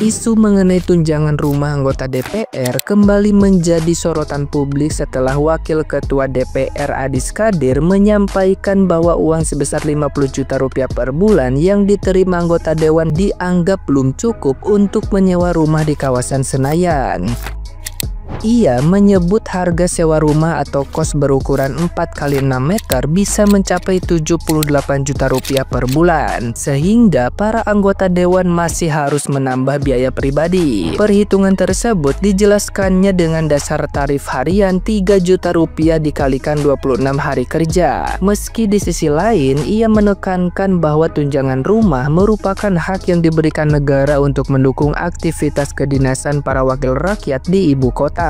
Isu mengenai tunjangan rumah anggota DPR kembali menjadi sorotan publik setelah Wakil Ketua DPR Adis Kadir menyampaikan bahwa uang sebesar 50 juta rupiah per bulan yang diterima anggota Dewan dianggap belum cukup untuk menyewa rumah di kawasan Senayan. Ia menyebut harga sewa rumah atau kos berukuran 4x6 meter bisa mencapai 78 juta rupiah per bulan, sehingga para anggota dewan masih harus menambah biaya pribadi. Perhitungan tersebut dijelaskannya dengan dasar tarif harian 3 juta rupiah dikalikan 26 hari kerja. Meski di sisi lain, ia menekankan bahwa tunjangan rumah merupakan hak yang diberikan negara untuk mendukung aktivitas kedinasan para wakil rakyat di ibu kota.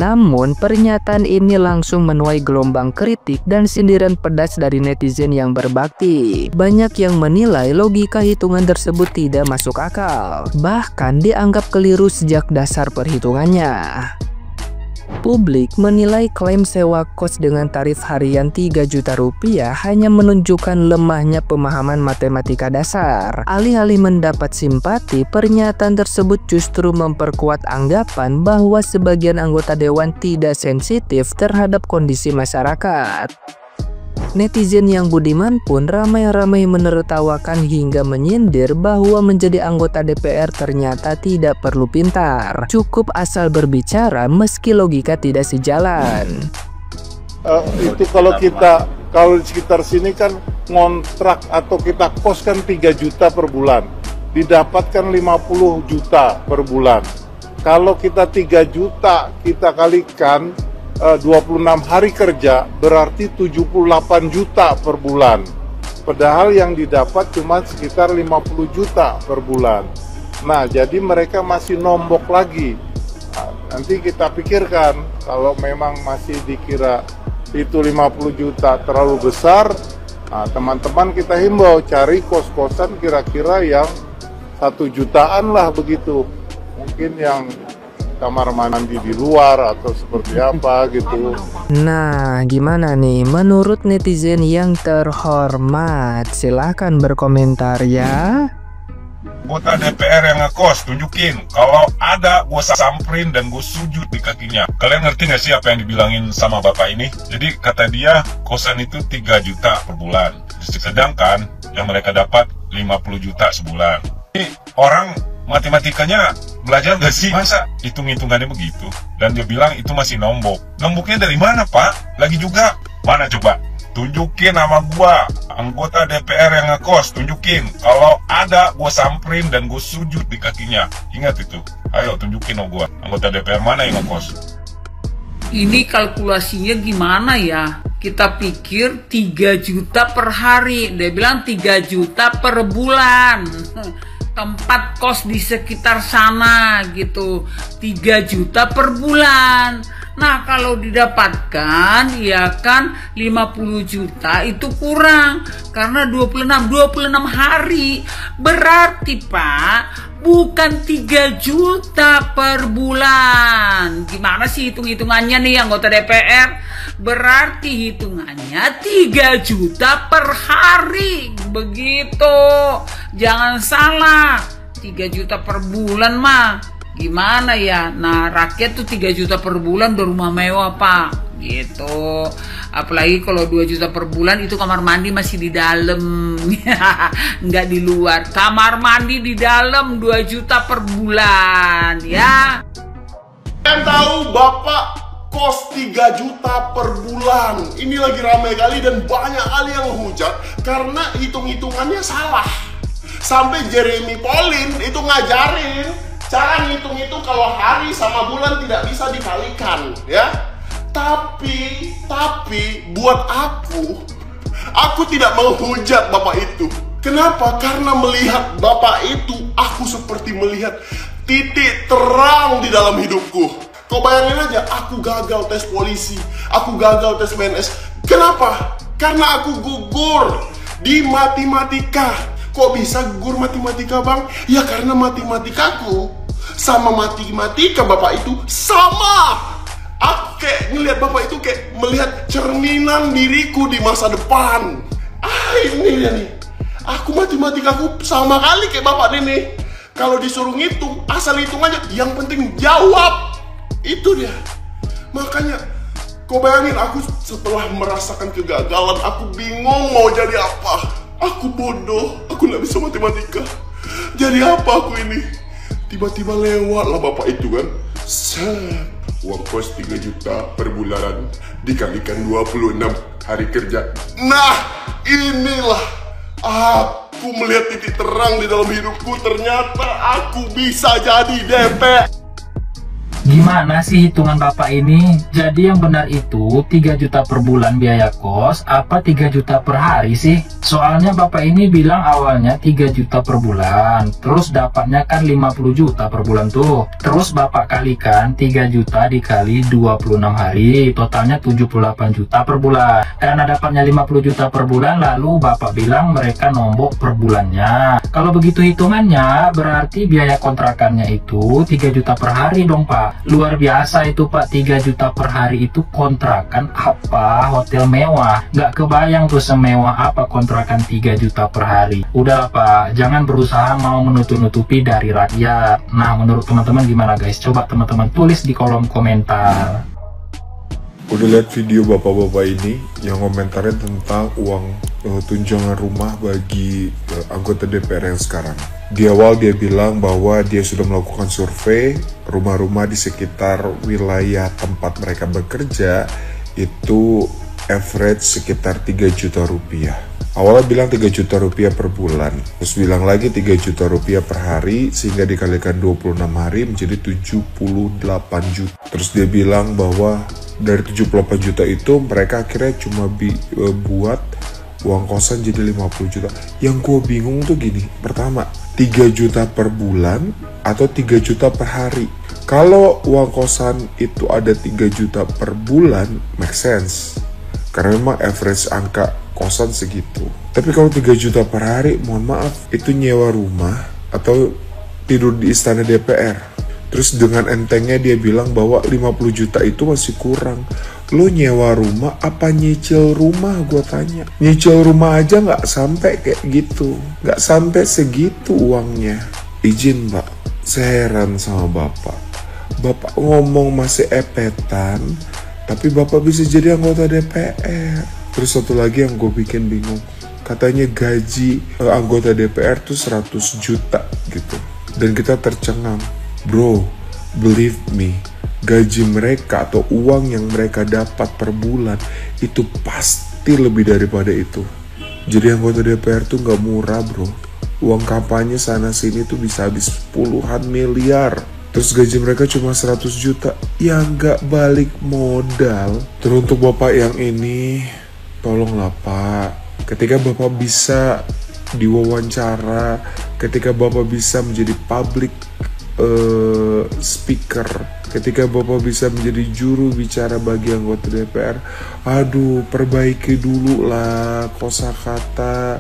Namun, pernyataan ini langsung menuai gelombang kritik dan sindiran pedas dari netizen yang berbakti. Banyak yang menilai logika hitungan tersebut tidak masuk akal, bahkan dianggap keliru sejak dasar perhitungannya. Publik menilai klaim sewa kos dengan tarif harian 3 juta rupiah hanya menunjukkan lemahnya pemahaman matematika dasar. Alih-alih mendapat simpati, pernyataan tersebut justru memperkuat anggapan bahwa sebagian anggota dewan tidak sensitif terhadap kondisi masyarakat. Netizen yang budiman pun ramai-ramai menertawakan hingga menyindir bahwa menjadi anggota DPR ternyata tidak perlu pintar, cukup asal berbicara meski logika tidak sejalan. Itu kalau di sekitar sini kan ngontrak atau kita kos kan 3 juta per bulan, didapatkan 50 juta per bulan. Kalau kita 3 juta kita kalikan 26 hari kerja berarti 78 juta per bulan. Padahal yang didapat cuma sekitar 50 juta per bulan. Nah, jadi mereka masih nombok lagi. Nah, nanti kita pikirkan kalau memang masih dikira itu 50 juta terlalu besar, nah, teman-teman kita himbau cari kos-kosan kira-kira yang 1 jutaan lah begitu. Mungkin yang kamar mandi di luar atau seperti apa gitu. Nah, gimana nih menurut netizen yang terhormat? Silahkan berkomentar ya. Anggota DPR yang ngekos, tunjukin. Kalau ada, gue samperin dan gue sujud di kakinya. Kalian ngerti gak sih apa yang dibilangin sama bapak ini? Jadi kata dia, kosan itu 3 juta per bulan. Sedangkan yang mereka dapat 50 juta sebulan. Ini orang matematikanya belajar gak sih? Masa hitung-hitungannya begitu? Dan dia bilang itu masih nombok. Nomboknya dari mana, Pak? Lagi juga. Mana coba? Tunjukin nama gua, anggota DPR yang ngekos, tunjukin. Kalau ada, gua samperin dan gua sujud di kakinya. Ingat itu. Ayo tunjukin sama gua, anggota DPR mana yang ngekos. Ini kalkulasinya gimana ya? Kita pikir 3 juta per hari. Dia bilang 3 juta per bulan. Tempat kos di sekitar sana gitu, 3 juta per bulan. Nah, kalau didapatkan ya kan 50 juta itu kurang karena 26 hari. Berarti Pak, bukan 3 juta per bulan. Gimana sih hitung-hitungannya nih anggota DPR? Berarti hitungannya 3 juta per hari. Begitu. Jangan salah. 3 juta per bulan mah gimana ya? Nah, rakyat tuh 3 juta per bulan udah rumah mewah, Pak. Gitu. Apalagi kalau 2 juta per bulan itu kamar mandi masih di dalam. Nggak di luar. Kamar mandi di dalam 2 juta per bulan, ya. Kalian tahu Bapak kos 3 juta per bulan. Ini lagi ramai kali dan banyak kali yang hujat karena hitung-hitungannya salah. Sampai Jeremy Pauline itu ngajarin cara ngitung-ngitung kalau hari sama bulan tidak bisa dikalikan, ya. Tapi buat aku tidak menghujat Bapak itu. Kenapa? Karena melihat Bapak itu, aku seperti melihat titik terang di dalam hidupku. Kau bayangin aja, aku gagal tes polisi, aku gagal tes PNS. Kenapa? Karena aku gugur di matematika. Kok bisa gugur matematika, Bang? Ya karena matematikaku sama matematika Bapak itu sama. Aku kayak ngelihat Bapak itu kayak melihat cerminan diriku di masa depan. Ini dia nih. Aku matematikaku sama kali kayak bapak ini. Kalau disuruh ngitung, asal hitung aja. Yang penting jawab. Itu dia. Makanya, kau bayangin aku setelah merasakan kegagalan, aku bingung mau jadi apa. Aku bodoh, aku nggak bisa matematika. Jadi apa aku ini? Tiba-tiba lewat lah bapak itu kan. Set. Uang kos 3 juta per bulan dikalikan 26 hari kerja. Nah, inilah aku melihat titik terang di dalam hidupku. Ternyata aku bisa jadi DP. Gimana sih hitungan bapak ini? Jadi yang benar itu 3 juta per bulan biaya kos apa 3 juta per hari sih? Soalnya bapak ini bilang awalnya 3 juta per bulan, terus dapatnya kan 50 juta per bulan tuh. Terus bapak kalikan 3 juta dikali 26 hari, totalnya 78 juta per bulan. Karena dapatnya 50 juta per bulan, lalu bapak bilang mereka nombok per bulannya. Kalau begitu hitungannya, berarti biaya kontrakannya itu 3 juta per hari dong pak. Luar biasa itu pak, 3 juta per hari itu kontrakan apa hotel mewah. Nggak kebayang tuh semewah apa kontrakan 3 juta per hari. Udah pak, jangan berusaha mau menutup-nutupi dari rakyat. Nah menurut teman-teman gimana guys? Coba teman-teman tulis di kolom komentar. Udah lihat video bapak-bapak ini yang komentarin tentang uang tunjangan rumah bagi anggota DPR yang sekarang. Di awal dia bilang bahwa dia sudah melakukan survei rumah-rumah di sekitar wilayah tempat mereka bekerja itu average sekitar 3 juta rupiah. Awalnya bilang 3 juta rupiah per bulan, terus bilang lagi 3 juta rupiah per hari, sehingga dikalikan 26 hari menjadi 78 juta. Terus dia bilang bahwa dari 78 juta itu mereka akhirnya cuma buat uang kosan jadi 50 juta. Yang gue bingung tuh gini, pertama 3 juta per bulan atau 3 juta per hari. Kalau uang kosan itu ada 3 juta per bulan, make sense, karena memang average angka kosan segitu. Tapi kalau 3 juta per hari, mohon maaf, itu nyewa rumah atau tidur di istana DPR. Terus dengan entengnya dia bilang bahwa 50 juta itu masih kurang. Lo nyewa rumah apa nyicil rumah, gue tanya. Nyicil rumah aja nggak sampai kayak gitu, nggak sampai segitu uangnya. Izin pak, saya heran sama bapak. Bapak ngomong masih epetan, tapi bapak bisa jadi anggota DPR. Terus satu lagi yang gue bikin bingung, katanya gaji anggota DPR tuh 100 juta gitu. Dan kita tercengang. Bro, believe me, gaji mereka atau uang yang mereka dapat per bulan itu pasti lebih daripada itu. Jadi anggota DPR tuh gak murah bro. Uang kampanye sana sini tuh bisa habis puluhan miliar. Terus gaji mereka cuma 100 juta. Ya gak balik modal. Terus untuk bapak yang ini, tolonglah pak, ketika bapak bisa diwawancara, ketika bapak bisa menjadi public speaker, ketika bapak bisa menjadi juru bicara bagi anggota DPR, aduh perbaiki dulu lah kosakata,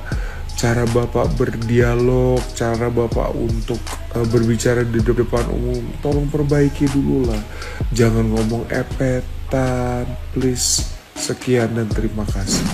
cara bapak berdialog, cara bapak untuk berbicara di depan umum, tolong perbaiki dulu lah, jangan ngomong epetan, please. Sekian dan terima kasih.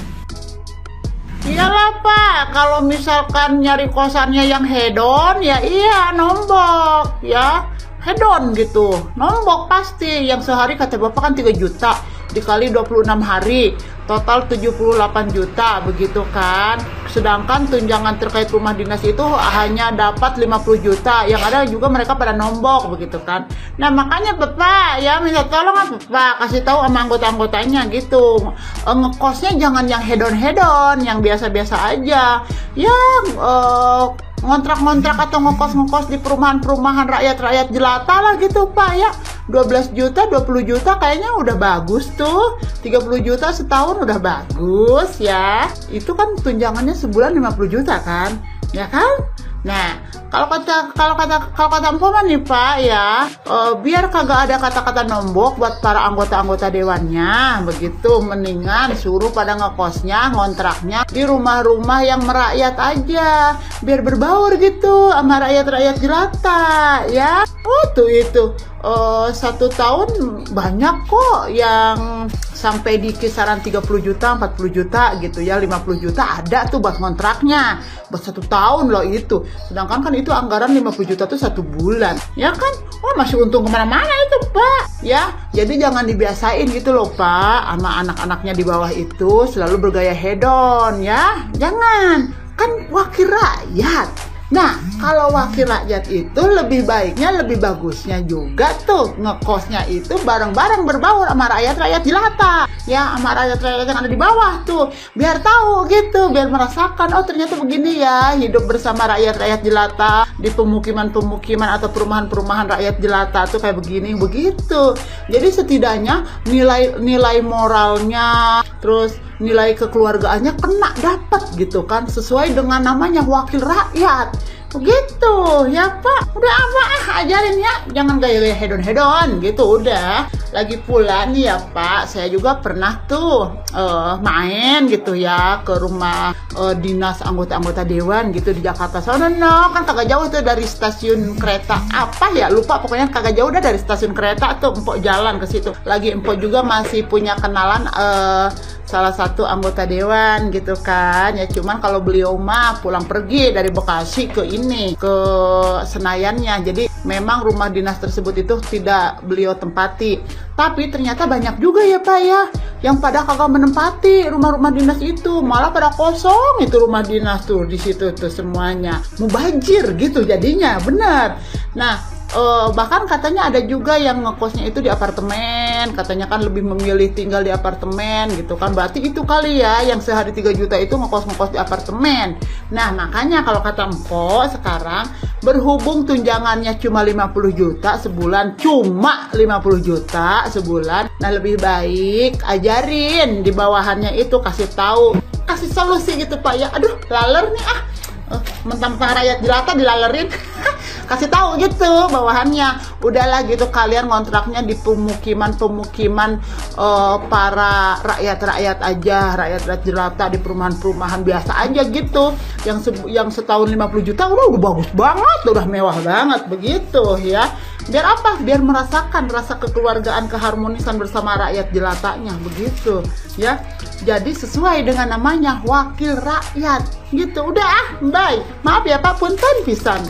Iyalah pak, kalau misalkan nyari kosannya yang hedon, ya iya nombok, ya hedon gitu, nombok pasti. Yang sehari kata bapak kan 3 juta, dikali 26 hari, total 78 juta, begitu kan. Sedangkan tunjangan terkait rumah dinas itu hanya dapat 50 juta, yang ada juga mereka pada nombok, begitu kan. Nah makanya bapak ya minta tolong bapak kasih tahu sama anggota-anggotanya gitu, ngekosnya jangan yang hedon-hedon, yang biasa-biasa aja, yang ngontrak-ngontrak atau ngekos-ngekos di perumahan-perumahan rakyat-rakyat jelata lah gitu pak ya. 12 juta, 20 juta kayaknya udah bagus tuh. 30 juta setahun udah bagus ya. Itu kan tunjangannya sebulan 50 juta kan, ya kan? Nah, kalau kata Mpok nih Pak ya, biar kagak ada kata-kata nombok buat para anggota dewannya, begitu mendingan suruh pada ngekosnya, ngontraknya di rumah-rumah yang merakyat aja, biar berbaur gitu sama rakyat jelata ya. Itu 1 tahun banyak kok yang sampai di kisaran 30 juta, 40 juta gitu ya, 50 juta ada tuh buat kontraknya buat 1 tahun loh itu. Sedangkan kan itu anggaran 50 juta tuh 1 bulan ya kan. Masih untung kemana-mana itu Pak ya. Jadi jangan dibiasain gitu loh Pak sama anak-anaknya di bawah itu selalu bergaya hedon ya. Jangan, kan wakil rakyat. Nah, kalau wakil rakyat itu lebih baiknya, lebih bagusnya juga tuh ngekosnya itu bareng-bareng berbaur sama rakyat jelata ya, sama rakyat yang ada di bawah tuh, biar tahu gitu, biar merasakan ternyata begini ya hidup bersama rakyat jelata di pemukiman atau perumahan rakyat jelata tuh kayak begini begitu. Jadi setidaknya nilai moralnya, terus nilai kekeluargaannya kena dapat gitu kan, sesuai dengan namanya wakil rakyat begitu ya Pak. Udah ajarin ya, jangan gaya-gaya hedon gitu udah. Lagi pula nih ya Pak, saya juga pernah tuh main gitu ya ke rumah dinas anggota dewan gitu di Jakarta sono, kan kagak jauh tuh dari stasiun kereta apa ya, lupa pokoknya kagak jauh dah dari stasiun kereta tuh. Empok jalan ke situ, lagi Empok juga masih punya kenalan salah satu anggota dewan gitu kan ya. Cuman kalau beliau mah pulang pergi dari Bekasi ke Senayannya, jadi memang rumah dinas tersebut itu tidak beliau tempati. Tapi ternyata banyak juga ya Pak ya yang pada kagak menempati rumah-rumah dinas itu, malah pada kosong itu rumah dinas tuh di situ tuh semuanya mubazir gitu jadinya, bener. Nah, bahkan katanya ada juga yang ngekosnya itu di apartemen, katanya kan lebih memilih tinggal di apartemen gitu kan. Berarti itu kali ya yang sehari 3 juta itu ngekos di apartemen. Nah, makanya kalau kata Mpok sekarang, berhubung tunjangannya cuma 50 juta sebulan, nah lebih baik ajarin di bawahannya itu, kasih tahu, kasih solusi gitu Pak ya. Aduh, laler nih mentang-mentang rakyat jelata dilalerin. Kasih tahu gitu bawahannya, udahlah gitu kalian ngontraknya di pemukiman para rakyat aja, rakyat jelata di perumahan biasa aja gitu, yang setahun 50 juta udah bagus banget, udah mewah banget begitu ya. Biar apa? Biar merasakan rasa kekeluargaan, keharmonisan bersama rakyat jelatanya begitu ya. Jadi sesuai dengan namanya wakil rakyat gitu. Udah bye. Maaf ya Pak, punten pisan.